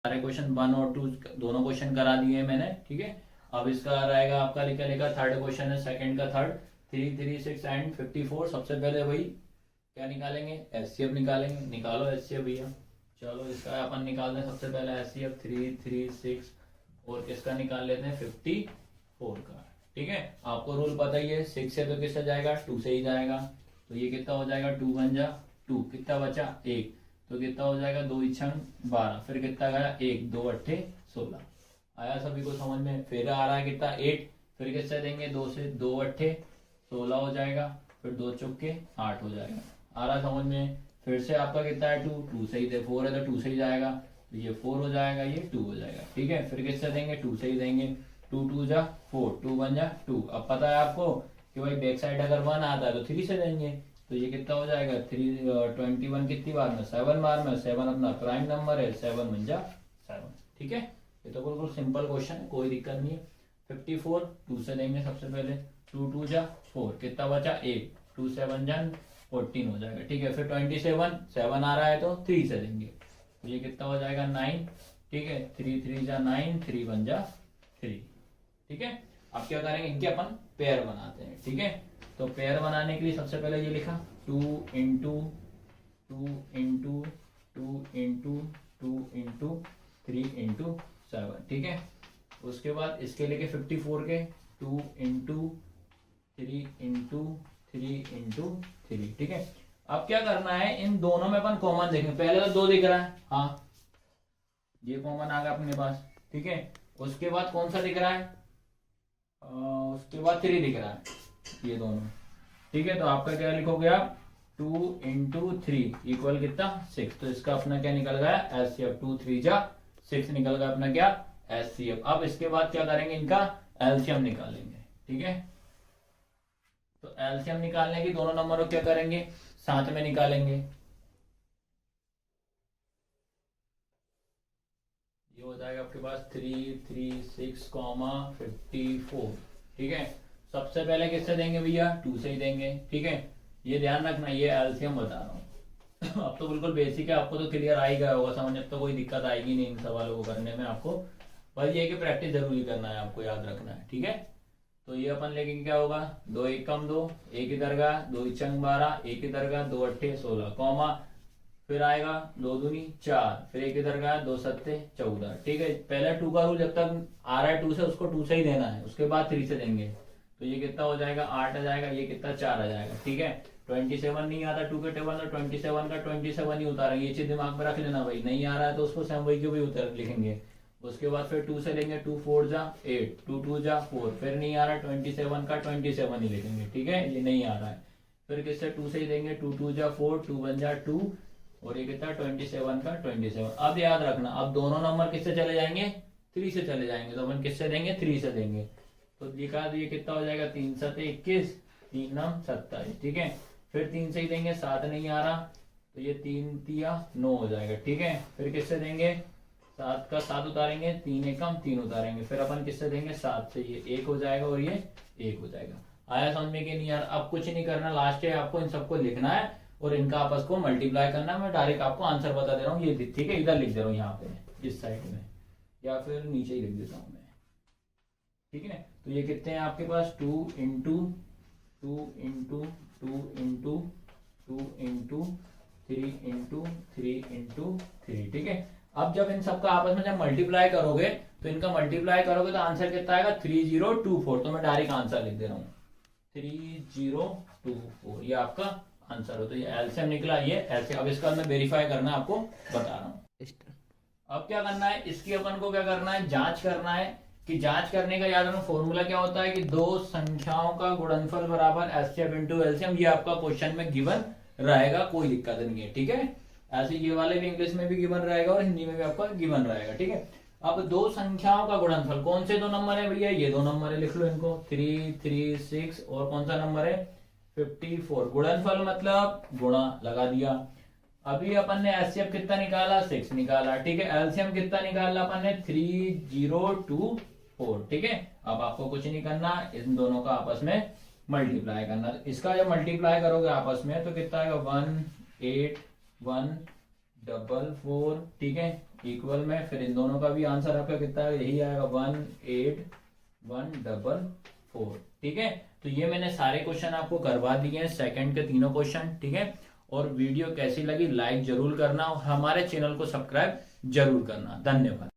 सारे क्वेश्चन 1 और 2 दोनों क्वेश्चन करा दिए मैंने। ठीक है, अब इसका रहेगा आपका निकलेगा थर्ड क्वेश्चन है, सेकंड का थर्ड 3, 3, 6 एंड 54। सबसे पहले वही क्या निकालेंगे, एचसीएफ निकालेंगे। निकालो एचसीएफ भैया। चलो इसका अपन निकाल दें सबसे पहले एचसीएफ 3, 3, 6 और किसका निकाल लेते हैं 54 का। ठीक है, आपको रूल पता ही है, 6 से तो किससे जाएगा 2 से ही जाएगा। तो ये कितना हो जाएगा 2 बन जा 2, कितना बचा 1, तो कितना हो जाएगा 2 छंग 12, फिर कितना गया 1, 2 अट्ठे 16। आया सभी को समझ में। फिर आ रहा है कितना 8, फिर किससे देंगे 2 से, 2 अट्ठे 16 हो जाएगा, फिर 2 चौके 8 हो जाएगा। आ रहा समझ में। फिर से आपका कितना है 2, 2 से ही दे, 4 है तो 2 से ही जाएगा, तो ये 4 हो जाएगा, ये 2 हो जाएगा। ठीक है, फिर किससे देंगे 2 से ही देंगे, 2 2 जा 4, 2 1 जा 2। अब पता है आपको कि भाई बैक साइड अगर 1 आता है तो 3 से देंगे, तो ये कितना हो जाएगा 21 कितनी बार में 7 बार में, 7 अपना प्राइम नंबर है, 7 बन जा 7। ठीक है, ये तो बिल्कुल सिंपल क्वेश्चन है, कोई दिक्कत नहीं है। 54 2 से देंगे सबसे पहले, 2 2 जा 4, कितना बचा 1, 2 7 जा 14 हो जाएगा। ठीक है, फिर 27 7 आ रहा है तो 3 से देंगे, तो ये कितना हो जाएगा 9। ठीक है, 3 3 जा 9, 3 बन जा 3। ठीक है, अब क्या करेंगे, इनके अपन पेयर बनाते हैं। ठीक है, तो पेयर बनाने के लिए सबसे पहले ये लिखा 2 into 2 into 2 into 2 into 3 into 7। ठीक है, उसके बाद इसके लेके 54 के 2 इंटू 3 इंटू 3 इंटू 3। ठीक है, अब क्या करना है, इन दोनों में अपन कॉमन देखेंगे। पहले तो 2 दिख रहा है, हाँ ये कॉमन आ गया अपने पास। ठीक है, उसके बाद कौन सा दिख रहा है, उसके बाद 3 दिख रहा है, ये दोनों। ठीक है, तो आपका क्या लिखोगे आप 2 इंटू 3 इक्वल कितना 6। तो इसका अपना क्या निकल गया एचसीएफ, 2 3 जा 6 निकल गया अपना क्या एचसीएफ। अब इसके बाद क्या करेंगे, इनका एलसीएम निकालेंगे। ठीक है, तो एलसीएम निकालने की दोनों नंबरों क्या करेंगे साथ में निकालेंगे। ये हो जाएगा आपके पास 3 3 6 54। ठीक है, सबसे पहले किससे देंगे भैया 2 से ही देंगे। ठीक है, ये ध्यान रखना, ये एलसीएम बता रहा हूँ अब तो बिल्कुल बेसिक है, आपको तो क्लियर आ ही गया होगा समझ, अब तो कोई दिक्कत आएगी नहीं इन सवालों को करने में आपको। बस ये कि प्रैक्टिस जरूरी करना है, आपको याद रखना है। ठीक है, तो ये अपन लेके क्या होगा 2 1 कम 2, 1 इधर का 2 छंग 12, 1 इधर का 2 अट्ठे 16 कॉमा, फिर आएगा 2 दूनी 4, फिर 1 इधर का 2 सत्ते 14। ठीक है, पहले 2 का रूल जब तक आ रहा है 2 से, उसको 2 से ही देना है, उसके बाद 3 से देंगे। तो ये कितना हो जाएगा 8 आ जाएगा, ये कितना 4 आ जाएगा। ठीक है, 27 नहीं आता 2 के टेबल में, 27 का 27 ही उतारेंगे, ये चीज दिमाग में रख लेना भाई। नहीं आ रहा है तो उसको सेम वही को भी उतर लिखेंगे। उसके बाद फिर 2 से लेंगे, 2 4 जा 8, 2 2 जा 4, फिर नहीं आ रहा 27 का 27 ही लिखेंगे। ठीक है, ये नहीं आ रहा है, फिर किससे 2 से ही देंगे, 2 2 जा 4, 2 1 जा 2 और ये कितना 27 का 27। अब याद रखना, अब दोनों नंबर किससे चले जाएंगे 3 से चले जाएंगे, तो अपन किससे देंगे 3 से देंगे। तो लिखा तो ये कितना हो जाएगा 3 7 21, 3 9 27। ठीक है, फिर 3 से ही देंगे, 7 नहीं आ रहा तो ये 3 तिया 9 हो जाएगा। ठीक है, फिर किससे देंगे 7 का 7 उतारेंगे, 3 एकम 3 उतारेंगे, फिर अपन किससे देंगे 7 से, ये 1 हो जाएगा और ये 1 हो जाएगा। आया समझ में कि नहीं यार। अब कुछ नहीं करना, लास्ट है आपको इन सबको लिखना है और इनका आपस को मल्टीप्लाई करना है। मैं डायरेक्ट आपको आंसर बता दे रहा हूँ, ये ठीक है, इधर लिख दे रहा हूँ यहाँ पे इस साइड में, या फिर नीचे ही लिख देता हूँ मैं। ठीक है, तो ये कितने हैं आपके पास 2 into 2 into 2 into 2 into 3 into 3 into 3। ठीक है, अब जब इन सबका आपस में जब मल्टीप्लाई करोगे तो इनका मल्टीप्लाई करोगे तो आंसर कितना आएगा 3024। तो मैं डायरेक्ट आंसर लिख दे रहा हूँ 3024, ये आपका आंसर हो। तो ये एलसीएम निकला, ये ऐसे। अब इसका मैं वेरीफाई करना आपको बता रहा हूँ। अब क्या करना है, इसकी अपन को क्या करना है जांच करना है, कि जांच करने का याद रखना फॉर्मूला क्या होता है कि दो संख्याओं का गुणनफल बराबर एचसीएफ इंटू एलसीएम। ये आपका क्वेश्चन में गिवन रहेगा, कोई दिक्कत नहीं है। ठीक है, ऐसे ये वाले भी इंग्लिश में भी गिवन रहेगा और हिंदी में भी आपका गिवन रहेगा। ठीक है, अब दो संख्याओं का गुणनफल, कौन से दो नंबर है भैया, ये दो नंबर है, लिख लो इनको 3 3 6 और कौन सा नंबर है 54। गुणनफल मतलब गुणा लगा दिया। अभी अपन ने एचसीएफ कितना निकाला 6 निकाला। ठीक है, एलसीएम कितना निकाला अपन ने 3024। ठीक है, अब आपको कुछ नहीं करना, इन दोनों का आपस में मल्टीप्लाई करना। इसका जब मल्टीप्लाई करोगे आपस में तो कितना आएगा 1 8 1 4 4। ठीक है, इक्वल में फिर इन दोनों का भी आंसर आपका कितना है, यही आएगा 18144। ठीक है, तो ये मैंने सारे क्वेश्चन आपको करवा दिए हैं, सेकंड के तीनों क्वेश्चन। ठीक है, और वीडियो कैसी लगी लाइक जरूर करना और हमारे चैनल को सब्सक्राइब जरूर करना। धन्यवाद।